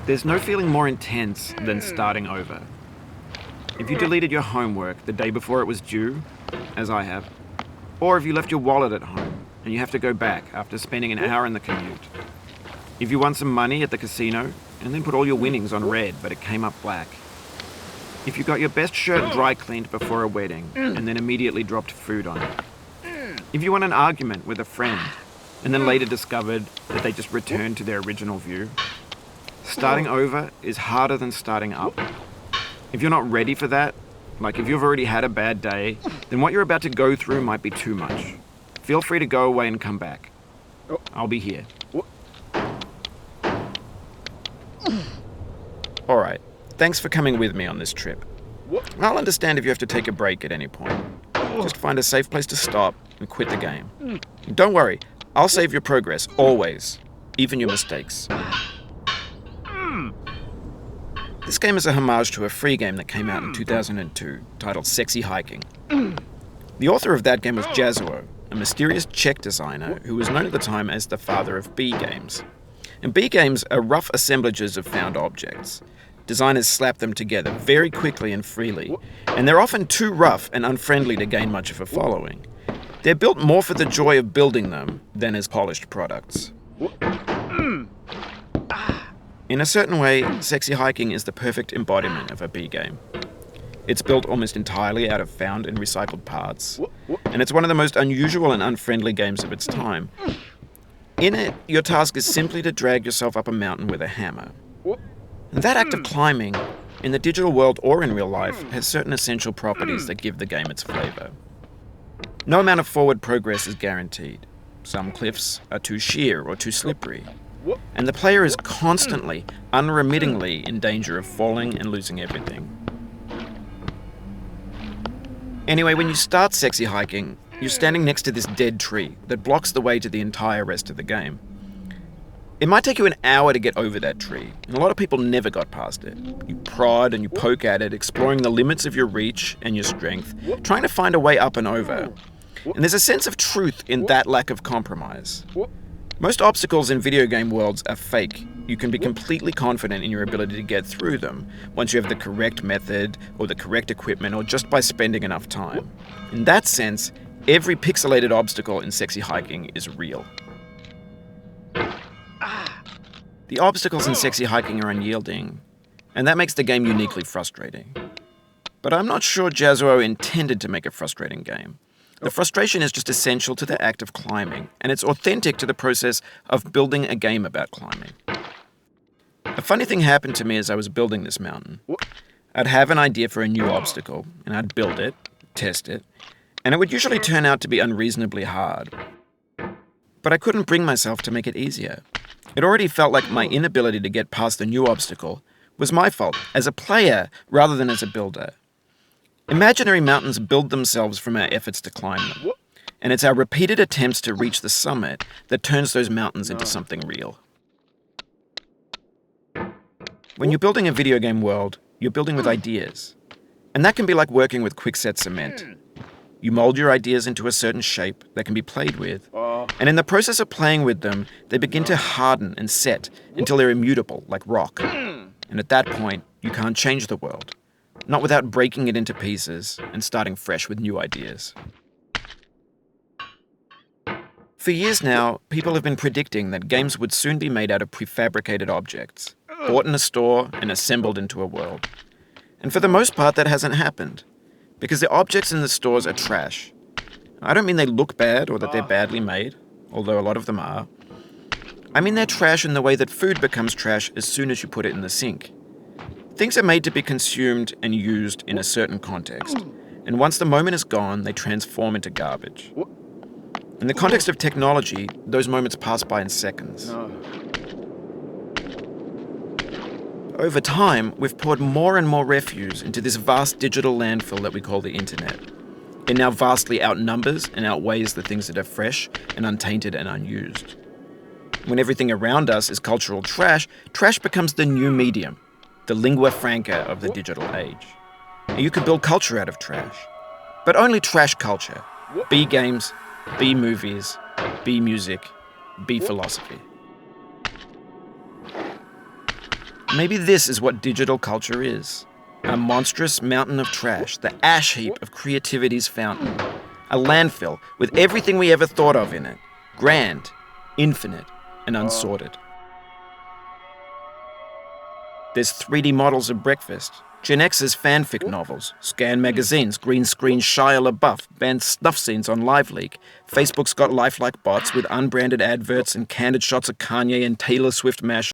There's no feeling more intense than starting over. If you deleted your homework the day before it was due, as I have, or if you left your wallet at home and you have to go back after spending an hour in the commute. If you won some money at the casino and then put all your winnings on red but it came up black. If you got your best shirt dry cleaned before a wedding and then immediately dropped food on it. If you won an argument with a friend and then later discovered that they just returned to their original view. Starting over is harder than starting up. If you're not ready for that, like if you've already had a bad day, then what you're about to go through might be too much. Feel free to go away and come back. I'll be here. Alright, thanks for coming with me on this trip. I'll understand if you have to take a break at any point. Just find a safe place to stop and quit the game. And don't worry, I'll save your progress, always. Even your mistakes. This game is a homage to a free game that came out in 2002, titled Sexy Hiking. The author of that game was Jazzuo, a mysterious Czech designer who was known at the time as the father of B games. And B games are rough assemblages of found objects. Designers slap them together very quickly and freely, and they're often too rough and unfriendly to gain much of a following. They're built more for the joy of building them than as polished products. In a certain way, Sexy Hiking is the perfect embodiment of a B game. It's built almost entirely out of found and recycled parts, and it's one of the most unusual and unfriendly games of its time. In it, your task is simply to drag yourself up a mountain with a hammer. And that act of climbing, in the digital world or in real life, has certain essential properties that give the game its flavor. No amount of forward progress is guaranteed. Some cliffs are too sheer or too slippery. And the player is constantly, unremittingly in danger of falling and losing everything. Anyway, when you start Sexy Hiking, you're standing next to this dead tree that blocks the way to the entire rest of the game. It might take you an hour to get over that tree, and a lot of people never got past it. You prod and you poke at it, exploring the limits of your reach and your strength, trying to find a way up and over. And there's a sense of truth in that lack of compromise. Most obstacles in video game worlds are fake. You can be completely confident in your ability to get through them once you have the correct method or the correct equipment or just by spending enough time. In that sense, every pixelated obstacle in Sexy Hiking is real. The obstacles in Sexy Hiking are unyielding, and that makes the game uniquely frustrating. But I'm not sure Jazzuo intended to make a frustrating game. The frustration is just essential to the act of climbing, and it's authentic to the process of building a game about climbing. A funny thing happened to me as I was building this mountain. I'd have an idea for a new obstacle, and I'd build it, test it, and it would usually turn out to be unreasonably hard. But I couldn't bring myself to make it easier. It already felt like my inability to get past the new obstacle was my fault, as a player rather than as a builder. Imaginary mountains build themselves from our efforts to climb them, and it's our repeated attempts to reach the summit that turns those mountains into something real. When you're building a video game world, you're building with ideas, and that can be like working with quickset cement. You mold your ideas into a certain shape that can be played with, and in the process of playing with them, they begin to harden and set until they're immutable, like rock. And at that point, you can't change the world. Not without breaking it into pieces and starting fresh with new ideas. For years now, people have been predicting that games would soon be made out of prefabricated objects, bought in a store and assembled into a world. And for the most part, that hasn't happened, because the objects in the stores are trash. I don't mean they look bad or that they're badly made, although a lot of them are. I mean they're trash in the way that food becomes trash as soon as you put it in the sink. Things are made to be consumed and used in a certain context, and once the moment is gone, they transform into garbage. In the context of technology, those moments pass by in seconds. Over time, we've poured more and more refuse into this vast digital landfill that we call the internet. It now vastly outnumbers and outweighs the things that are fresh and untainted and unused. When everything around us is cultural trash, trash becomes the new medium, the lingua franca of the digital age. And you can build culture out of trash, but only trash culture, B games, B movies, B music, B philosophy. Maybe this is what digital culture is. A monstrous mountain of trash, the ash heap of creativity's fountain. A landfill with everything we ever thought of in it. Grand, infinite, and unsorted. There's 3D models of breakfast, Gen X's fanfic novels, Scan magazines, green screen Shia LaBeouf, banned snuff scenes on LiveLeak. Facebook's got lifelike bots with unbranded adverts and candid shots of Kanye and Taylor Swift mashups.